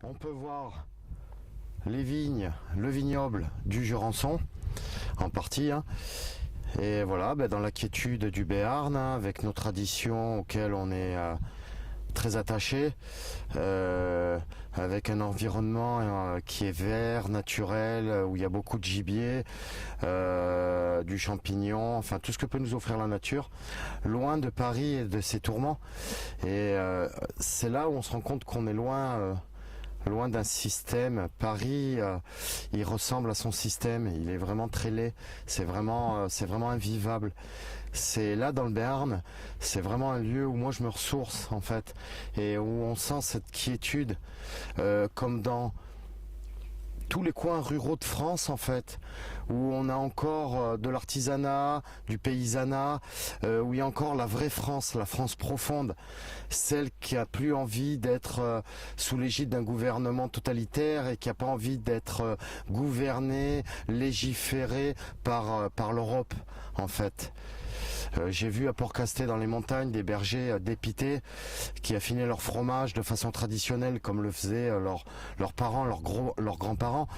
On peut voir les vignes, le vignoble du Jurançon, en partie. Et voilà, dans la quiétude du Béarn, avec nos traditions auxquelles on est très attaché, avec un environnement qui est vert, naturel, où il y a beaucoup de gibier, du champignon, enfin tout ce que peut nous offrir la nature, loin de Paris et de ses tourments. Et c'est là où on se rend compte qu'on est loin d'un système. Paris, il ressemble à son système, il est vraiment très laid, c'est vraiment invivable. C'est là dans le Béarn, c'est vraiment un lieu où moi je me ressource en fait, et où on sent cette quiétude, comme dans tous les coins ruraux de France en fait, où on a encore de l'artisanat, du paysanat, où il y a encore la vraie France, la France profonde, celle qui a plus envie d'être sous l'égide d'un gouvernement totalitaire et qui a pas envie d'être gouvernée, légiférée par l'Europe en fait. J'ai vu à Port-Castet dans les montagnes des bergers dépités qui affinaient leur fromage de façon traditionnelle comme le faisaient leurs parents, leurs grands-parents,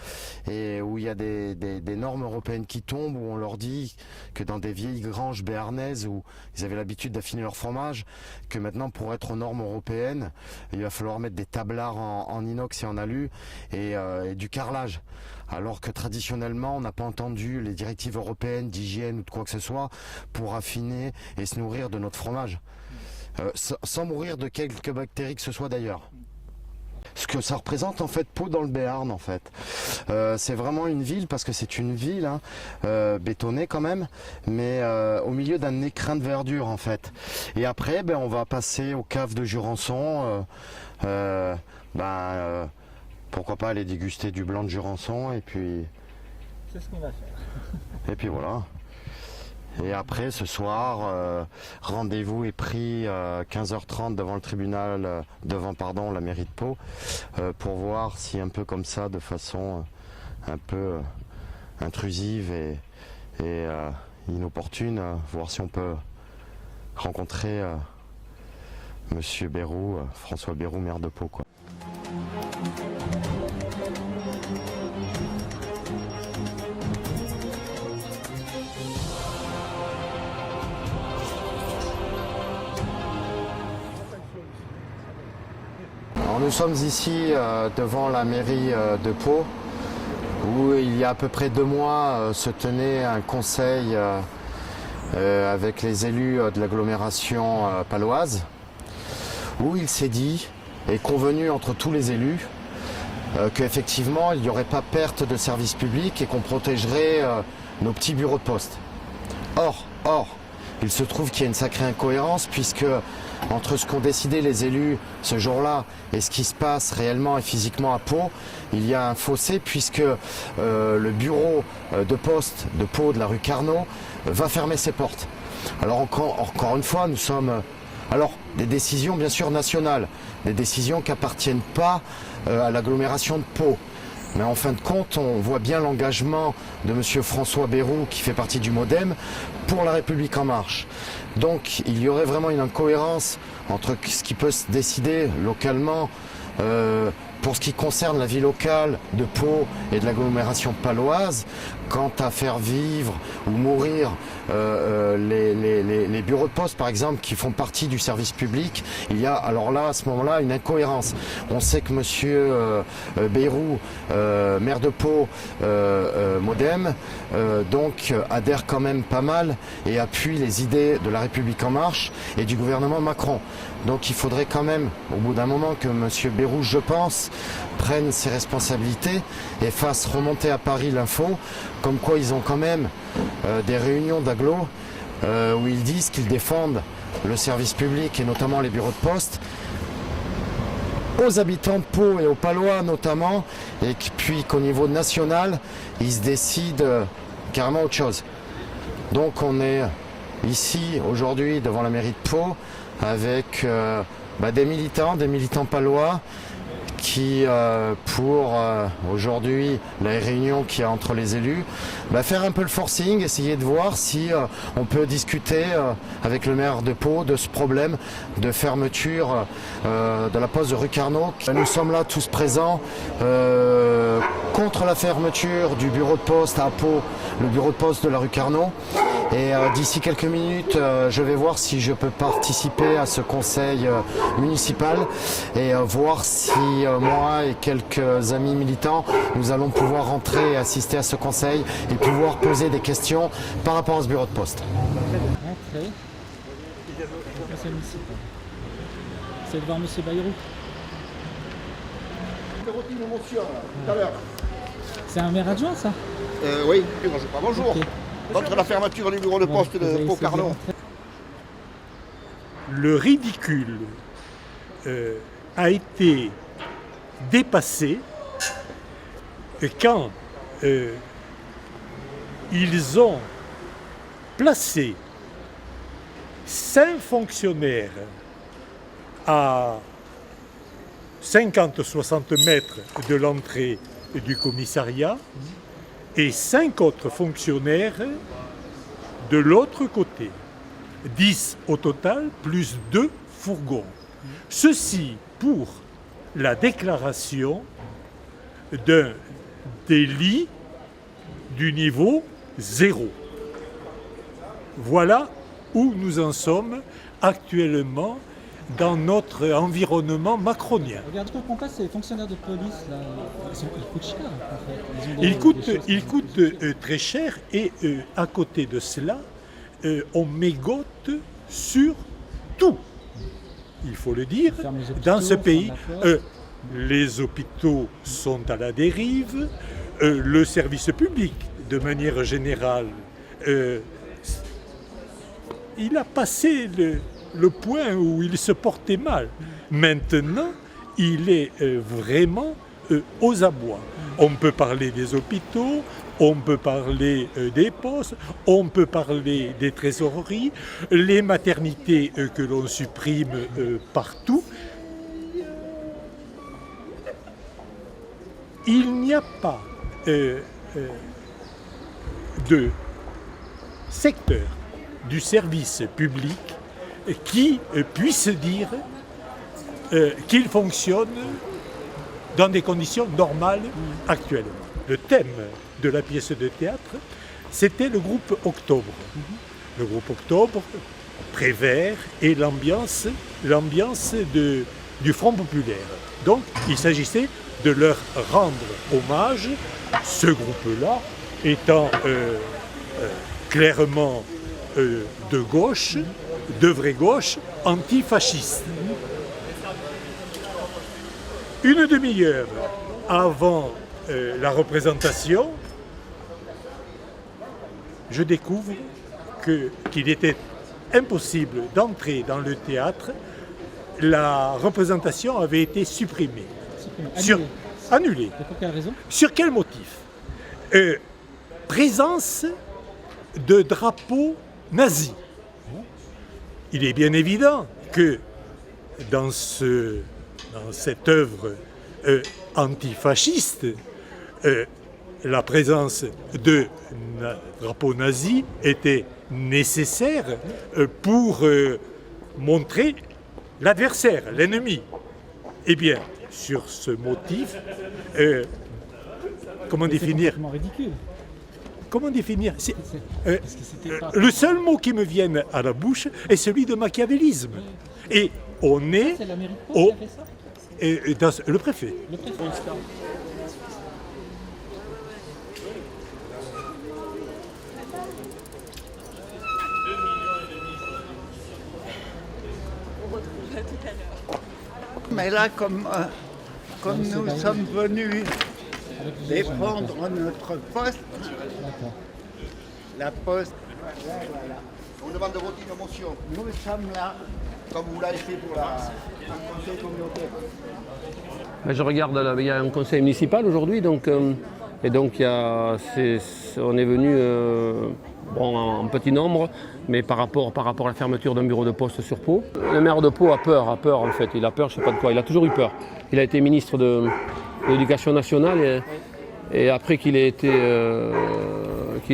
et où il y a des normes européennes qui tombent, où on leur dit que dans des vieilles granges béarnaises où ils avaient l'habitude d'affiner leur fromage, que maintenant pour être aux normes européennes, il va falloir mettre des tablards en inox et en alu et du carrelage. Alors que traditionnellement, on n'a pas entendu les directives européennes d'hygiène ou de quoi que ce soit pour affiner et se nourrir de notre fromage. Sans mourir de quelques bactéries que ce soit d'ailleurs. Ce que ça représente en fait Pau dans le Béarn en fait. C'est vraiment une ville parce que c'est une ville bétonnée quand même, mais au milieu d'un écrin de verdure en fait. Et après on va passer aux caves de Jurançon. Pourquoi pas aller déguster du blanc de Jurançon et puis... C'est ce qu'on va faire. Et puis voilà. Et après ce soir, rendez-vous est pris 15h30 devant le tribunal, devant la mairie de Pau, pour voir si un peu comme ça, de façon un peu intrusive et inopportune, voir si on peut rencontrer Monsieur Bayrou, François Bayrou, maire de Pau, quoi. Alors nous sommes ici devant la mairie de Pau, où il y a à peu près 2 mois se tenait un conseil avec les élus de l'agglomération paloise, où il s'est dit et convenu entre tous les élus qu'effectivement il n'y aurait pas perte de services publics et qu'on protégerait nos petits bureaux de poste. Or, il se trouve qu'il y a une sacrée incohérence, puisque entre ce qu'ont décidé les élus ce jour-là et ce qui se passe réellement et physiquement à Pau, il y a un fossé, puisque le bureau de poste de Pau, de la rue Carnot, va fermer ses portes. Alors encore une fois, nous sommes... Alors, des décisions bien sûr nationales, des décisions qui n'appartiennent pas à l'agglomération de Pau. Mais en fin de compte, on voit bien l'engagement de M. François Bayrou, qui fait partie du MoDem, pour La République En Marche. Donc il y aurait vraiment une incohérence entre ce qui peut se décider localement pour ce qui concerne la vie locale de Pau et de l'agglomération paloise, quant à faire vivre ou mourir les bureaux de poste, par exemple, qui font partie du service public. Il y a alors là, à ce moment-là, une incohérence. On sait que M. Bayrou, maire de Pau, MoDem, donc adhère quand même pas mal et appuie les idées de La République En Marche et du gouvernement Macron. Donc il faudrait quand même, au bout d'un moment, que M. Bayrou, je pense, prenne ses responsabilités et fasse remonter à Paris l'info, comme quoi ils ont quand même des réunions d'agglo où ils disent qu'ils défendent le service public et notamment les bureaux de poste aux habitants de Pau et aux Palois notamment, et puis qu'au niveau national, ils se décident carrément autre chose. Donc on est ici aujourd'hui devant la mairie de Pau avec des militants palois qui, pour aujourd'hui, la réunion qu'il y a entre les élus, faire un peu le forcing, essayer de voir si on peut discuter avec le maire de Pau de ce problème de fermeture de la poste de rue Carnot. Nous sommes là tous présents contre la fermeture du bureau de poste à Pau, le bureau de poste de la rue Carnot. Et d'ici quelques minutes, je vais voir si je peux participer à ce conseil municipal et voir si moi et quelques amis militants, nous allons pouvoir rentrer et assister à ce conseil et pouvoir poser des questions par rapport à ce bureau de poste. Rentrez. Conseil municipal. C'est devant M. Bayrou. Tout à l'heure. C'est un maire adjoint, ça? Oui, bonjour. Ok. Contre la fermeture du bureau de poste Vous avez de essayé Pau-Carnot. rentrer. Le ridicule a été dépassé quand ils ont placé 5 fonctionnaires à 50-60 mètres de l'entrée du commissariat et 5 autres fonctionnaires de l'autre côté. 10 au total, plus 2 fourgons. Ceci pour la déclaration d'un délit du niveau 0. Voilà où nous en sommes actuellement dans notre environnement macronien. Regarde, je comprends pas, ces fonctionnaires de police, là, ils coûtent cher, en fait. Ils ont Ils des choses coûtent très cher et à côté de cela, on mégote sur tout. Il faut le dire, Ferme les hôpitaux, dans ce ferme pays, la poste. les hôpitaux sont à la dérive, le service public, de manière générale, il a passé le point où il se portait mal. Maintenant, il est vraiment aux abois. On peut parler des hôpitaux, on peut parler des postes, on peut parler des trésoreries, les maternités que l'on supprime partout. Il n'y a pas de secteur du service public qui puisse dire qu'il fonctionne dans des conditions normales actuellement. Le thème de la pièce de théâtre, c'était le groupe Octobre. Le groupe Octobre, Prévert et l'ambiance du Front populaire. Donc, il s'agissait de leur rendre hommage, ce groupe-là étant clairement de gauche, de vraie gauche, antifasciste. Une demi-heure avant la représentation, je découvre qu'il était impossible d'entrer dans le théâtre. La représentation avait été supprimée. Annulée. Et pour quelle raison? Sur quel motif? Présence de drapeaux nazis. Il est bien évident que dans cette œuvre antifasciste, la présence de drapeaux nazis était nécessaire pour montrer l'adversaire, l'ennemi. Eh bien, sur ce motif, comment définir? C'est ridicule. Comment définir? Parce que c'était pas... Le seul mot qui me vienne à la bouche est celui de machiavélisme. Et on est C'est la mairie de Pau qui a fait ça? le préfet. Le préfet. Mais là, comme nous sommes venus défendre notre poste, D'accord. la poste, On vous demande de voter une motion, nous sommes là. comme vous l'avez fait pour le conseil communautaire. Je regarde, il y a un conseil municipal aujourd'hui, donc Et donc on est venu en petit nombre, mais par rapport à la fermeture d'un bureau de poste sur Pau. Le maire de Pau a peur en fait, il a peur, je ne sais pas de quoi, il a toujours eu peur. Il a été ministre de l'Éducation nationale et après qu'il ait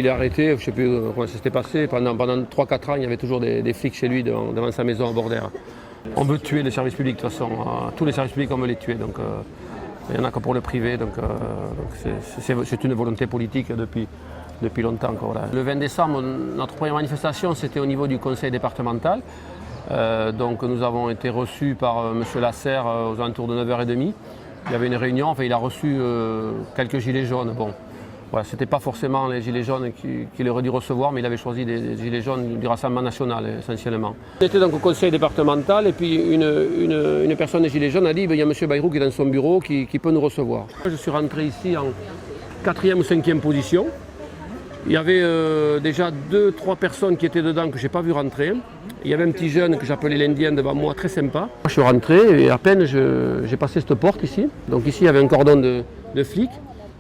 arrêté, je ne sais plus comment ça s'était passé, pendant 3-4 ans, il y avait toujours des flics chez lui devant sa maison à Bordère. On veut tuer les services publics de toute façon, tous les services publics on veut les tuer, donc il n'y en a que pour le privé, donc c'est une volonté politique depuis longtemps. Voilà. Le 20 décembre, notre première manifestation c'était au niveau du conseil départemental, donc nous avons été reçus par M. Lasserre aux alentours de 9h30. Il y avait une réunion, enfin, il a reçu quelques gilets jaunes. Bon, voilà, ce n'était pas forcément les gilets jaunes qu'il aurait dû recevoir, mais il avait choisi des gilets jaunes du Rassemblement national essentiellement. J'étais donc au conseil départemental et puis une personne des gilets jaunes a dit il y a M. Bayrou qui est dans son bureau qui peut nous recevoir. Je suis rentré ici en 4e ou 5e position. Il y avait déjà 2-3 personnes qui étaient dedans que je n'ai pas vu rentrer. Il y avait un petit jeune que j'appelais l'Indien devant moi, très sympa. Je suis rentré et à peine j'ai passé cette porte ici. Donc ici il y avait un cordon de flics.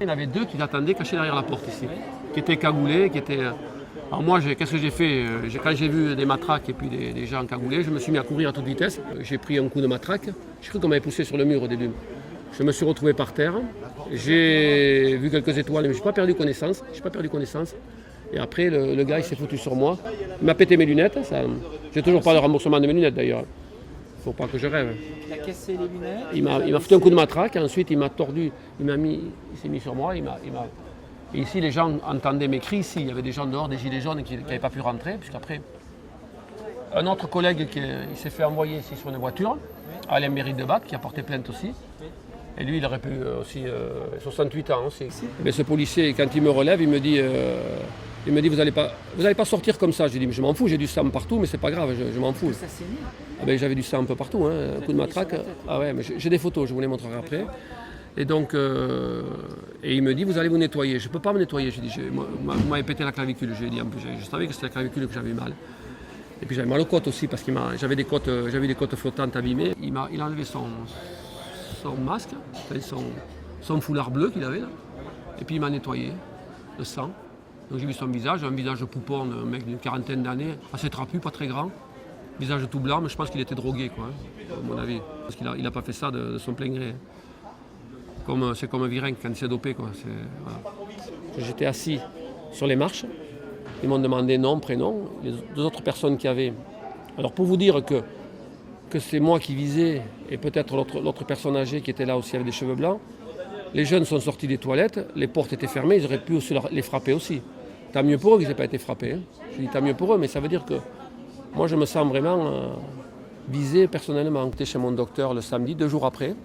Il y en avait 2 qui l'attendaient cachés derrière la porte ici, qui étaient cagoulés, qui étaient... Alors moi, qu'est-ce que j'ai fait? Quand j'ai vu des matraques et puis des gens cagoulés, je me suis mis à courir à toute vitesse. J'ai pris un coup de matraque. J'ai cru qu'on m'avait poussé sur le mur au début. Je me suis retrouvé par terre. J'ai vu quelques étoiles, mais je n'ai pas perdu connaissance. Et après, le gars, il s'est foutu sur moi. Il m'a pété mes lunettes. J'ai toujours pas de remboursement de mes lunettes d'ailleurs. Il ne faut pas que je rêve. Il a cassé les lunettes. Il m'a foutu un coup de matraque. Ensuite, il m'a tordu. Il s'est mis sur moi. Et ici, les gens entendaient mes cris. Ici, il y avait des gens dehors, des gilets jaunes qui n'avaient pas pu rentrer. Puisqu'après, un autre collègue il s'est fait envoyer ici sur une voiture, à la mairie de Bac, qui a porté plainte aussi. Et lui, il aurait pu aussi 68 ans aussi. Mais ce policier, quand il me relève, il me dit vous allez pas sortir comme ça. J'ai dit mais je m'en fous, j'ai du sang partout, mais c'est pas grave, je m'en fous. Ça saignait. Ah ben, j'avais du sang un peu partout, un coup de matraque. Ah ouais, mais j'ai des photos, je vous les montrerai après. Et donc, et il me dit vous allez vous nettoyer. Je ne peux pas me nettoyer. J'ai dit vous m'avez pété la clavicule. J'ai dit en plus, je savais que c'était la clavicule que j'avais mal. Et puis j'avais mal aux côtes aussi parce que j'avais des côtes flottantes abîmées. Il a enlevé son masque, son foulard bleu qu'il avait là, et puis il m'a nettoyé le sang. Donc j'ai vu son visage, un visage poupon, un mec d'une 40aine d'années, assez trapu, pas très grand, visage tout blanc, mais je pense qu'il était drogué, quoi, à mon avis. Parce qu'il n'a pas fait ça de son plein gré. C'est comme un virin quand il s'est dopé, quoi. Voilà. J'étais assis sur les marches, ils m'ont demandé nom, prénom, les 2 autres personnes qui avaient. Alors pour vous dire que c'est moi qui visais, et peut-être l'autre personne âgée qui était là aussi avec des cheveux blancs. Les jeunes sont sortis des toilettes, les portes étaient fermées, ils auraient pu aussi les frapper aussi. Tant mieux pour eux qu'ils n'aient pas été frappés. Hein. Je dis tant mieux pour eux, mais ça veut dire que moi je me sens vraiment visé personnellement. J'étais chez mon docteur le samedi, 2 jours après,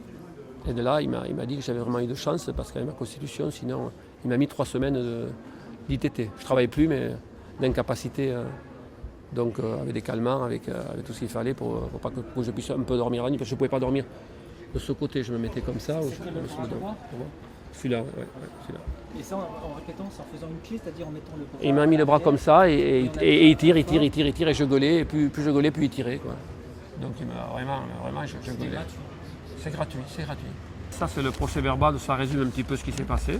et de là il m'a dit que j'avais vraiment eu de chance parce qu'avec ma constitution, sinon il m'a mis 3 semaines d'ITT. Je ne travaille plus, mais d'incapacité. Donc avec des calmants, avec tout ce qu'il fallait pour que je puisse un peu dormir la nuit, parce que je ne pouvais pas dormir de ce côté, je me mettais comme ça. Celui-là, ouais, celui-là. Et ça en répétant, en faisant une clé, c'est-à-dire en mettant le bras... Il m'a mis le bras comme ça et il tire, et je gueulais, et plus je gueulais, plus il tirait, quoi. Donc il m'a vraiment je gueulais. C'est gratuit. Ça c'est le procès verbal, ça résume un petit peu ce qui s'est passé.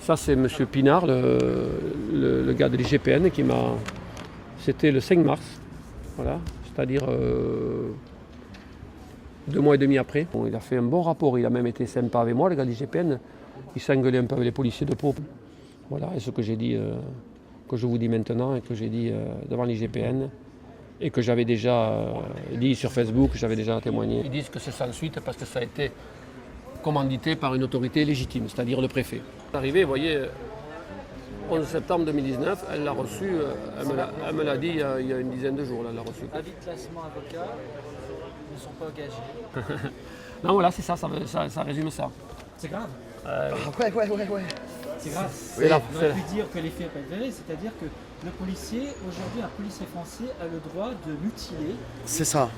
Ça c'est M. Pinard, le gars de l'IGPN qui m'a... C'était le 5 mars, voilà, c'est-à-dire 2 mois et demi après. Bon, il a fait un bon rapport, il a même été sympa avec moi, le gars de l'IGPN. Il s'engueulait un peu avec les policiers de Pau. Voilà, et ce que j'ai dit, que je vous dis maintenant, et que j'ai dit devant l'IGPN, et que j'avais déjà dit sur Facebook, j'avais déjà témoigné. Ils disent que c'est sans suite parce que ça a été commandité par une autorité légitime, c'est-à-dire le préfet. Arrivé, vous voyez, 11 septembre 2019, elle l'a reçu, elle me l'a dit il y a une dizaine de jours, là, elle l'a reçu. Avis de classement avocat, ne sont pas engagés. Non, voilà, c'est ça résume ça. C'est grave. Ouais. C'est grave. Oui, On aurait pu dire que les faits peuvent être vrais, c'est-à-dire que le policier, aujourd'hui, un policier français a le droit de mutiler. C'est ça.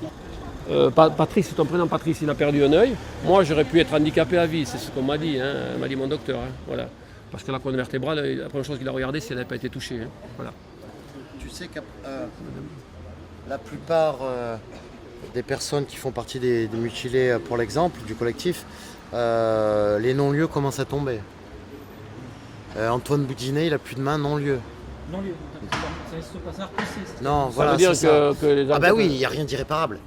Patrice, c'est ton prénom, Patrice, il a perdu un œil. Moi, j'aurais pu être handicapé à vie, c'est ce qu'on m'a dit, m'a dit mon docteur. Hein, voilà. Parce que la colonne vertébrale, la première chose qu'il a regardé, c'est qu'elle n'avait pas été touchée. Hein, voilà. Tu sais que la plupart des personnes qui font partie des mutilés, pour l'exemple, du collectif, les non-lieux commencent à tomber. Antoine Boudinet, il a plus de main, non-lieu. Non-lieu. Ça laisse se passer repoussé. Non, Ça voilà, veut dire c'est ça. que les enquêtes, Ah bah oui, il n'y a rien d'irréparable.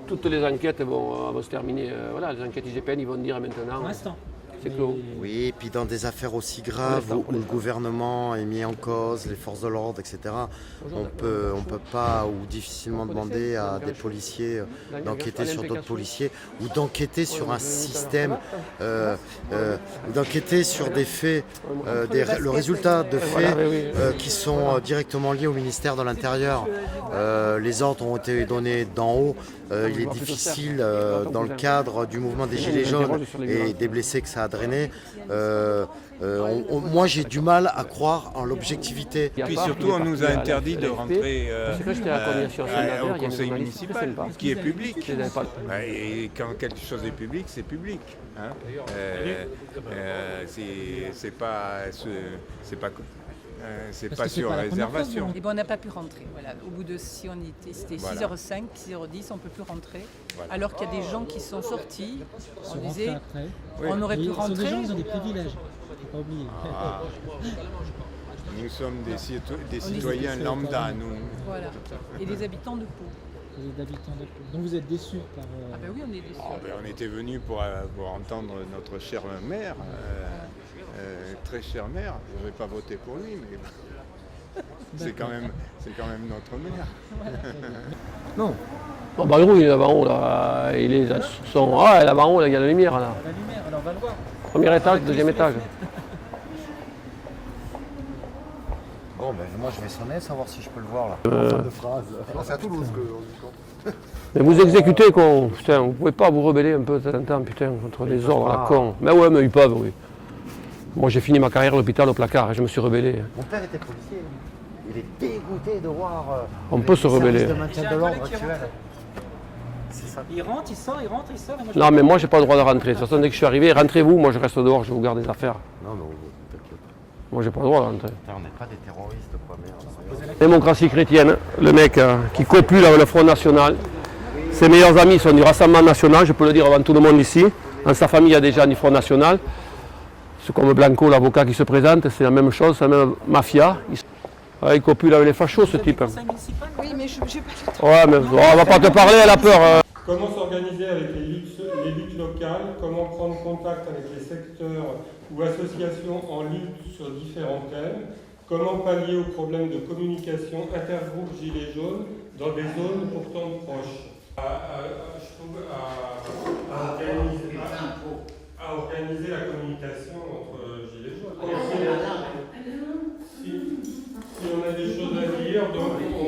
toutes les enquêtes vont se terminer. Voilà, les enquêtes IGPN, ils vont dire maintenant, Pour l'instant. c'est clos. Oui, et puis dans des affaires aussi graves Pour où l'instant. le gouvernement est mis en cause, les forces de l'ordre, etc., on peut pas ou difficilement demander à des policiers d'enquêter sur d'autres policiers ou d'enquêter sur un système, d'enquêter sur des faits, le résultat de faits qui sont directement liés au ministère de l'Intérieur. Les ordres ont été donnés d'en haut. Il est difficile, dans le cadre du mouvement des Gilets jaunes et des blessés que ça a drainé, moi j'ai du mal à croire en l'objectivité. Puis surtout, on nous a interdit de rentrer au conseil sympa. municipal, qui est public. Et quand quelque chose est public, c'est public. Hein. C'est pas sur réservation. Et bon, on n'a pas pu rentrer. Voilà. Au bout de c'était 6h05, 6h10, on ne peut plus rentrer. Voilà. Alors qu'il y a des gens qui sont sortis, on disait, Oui. on aurait pu Ce sont des rentrer. gens qui ont des privilèges. Il ne faut pas oublier. Nous sommes des citoyens lambda, nous. Voilà. Et des habitants de Pau. Des habitants de Pau. Donc vous êtes déçus par... Ah ben oui, on est déçus. On était venus pour entendre notre cher maire, très cher maire. Je n'avais pas voté pour lui, mais c'est quand même notre maire. Non. Bon, Bayrou, il est là-bas en haut, là. Il est là-bas en haut, là, il y a la lumière, là. La lumière, alors on va le voir. Premier étage, deuxième étage. Bon, ben moi je vais sonner, savoir si je peux le voir là. C'est à Toulouse que... Mais vous exécutez, con. Putain, vous pouvez pas vous rebeller un peu de temps en temps, putain, contre les ordres, la con. Mais ouais, mais ils peuvent, oui. Moi, j'ai fini ma carrière à l'hôpital au placard et je me suis rebellé. Mon père était policier. Il est dégoûté de voir. On peut se rebeller. De maintien de l'ordre actuel. Il rentre, il sort, il rentre, il sort. Et moi, je- Non, mais moi, j'ai pas le droit de rentrer. De toute façon, dès que je suis arrivé, rentrez-vous, moi, je reste dehors, je vais vous garder des affaires. Non, non, t'inquiète. Moi, j'ai pas le droit de rentrer. On n'est pas des terroristes, quoi, merde. Démocratie chrétienne, le mec qui copule avec le Front National. Ses meilleurs amis sont du Rassemblement National, je peux le dire avant tout le monde ici. Dans sa famille, il y a des gens du Front National. C'est comme Blanco, l'avocat qui se présente, c'est la même chose, c'est la même mafia. Il copule avec les fachos, ce type. Conseil municipal, Oui, mais je n'ai pas le temps. Ouais, mais on va pas te parler, elle a peur. Comment s'organiser avec les luttes locales, comment prendre contact avec les secteurs ou associations en lutte sur différents thèmes, comment pallier aux problèmes de communication intergroupe Gilets jaunes dans des zones pourtant proches. Je trouve à organiser la communication entre Gilets jaunes. Si on a des choses à dire, donc on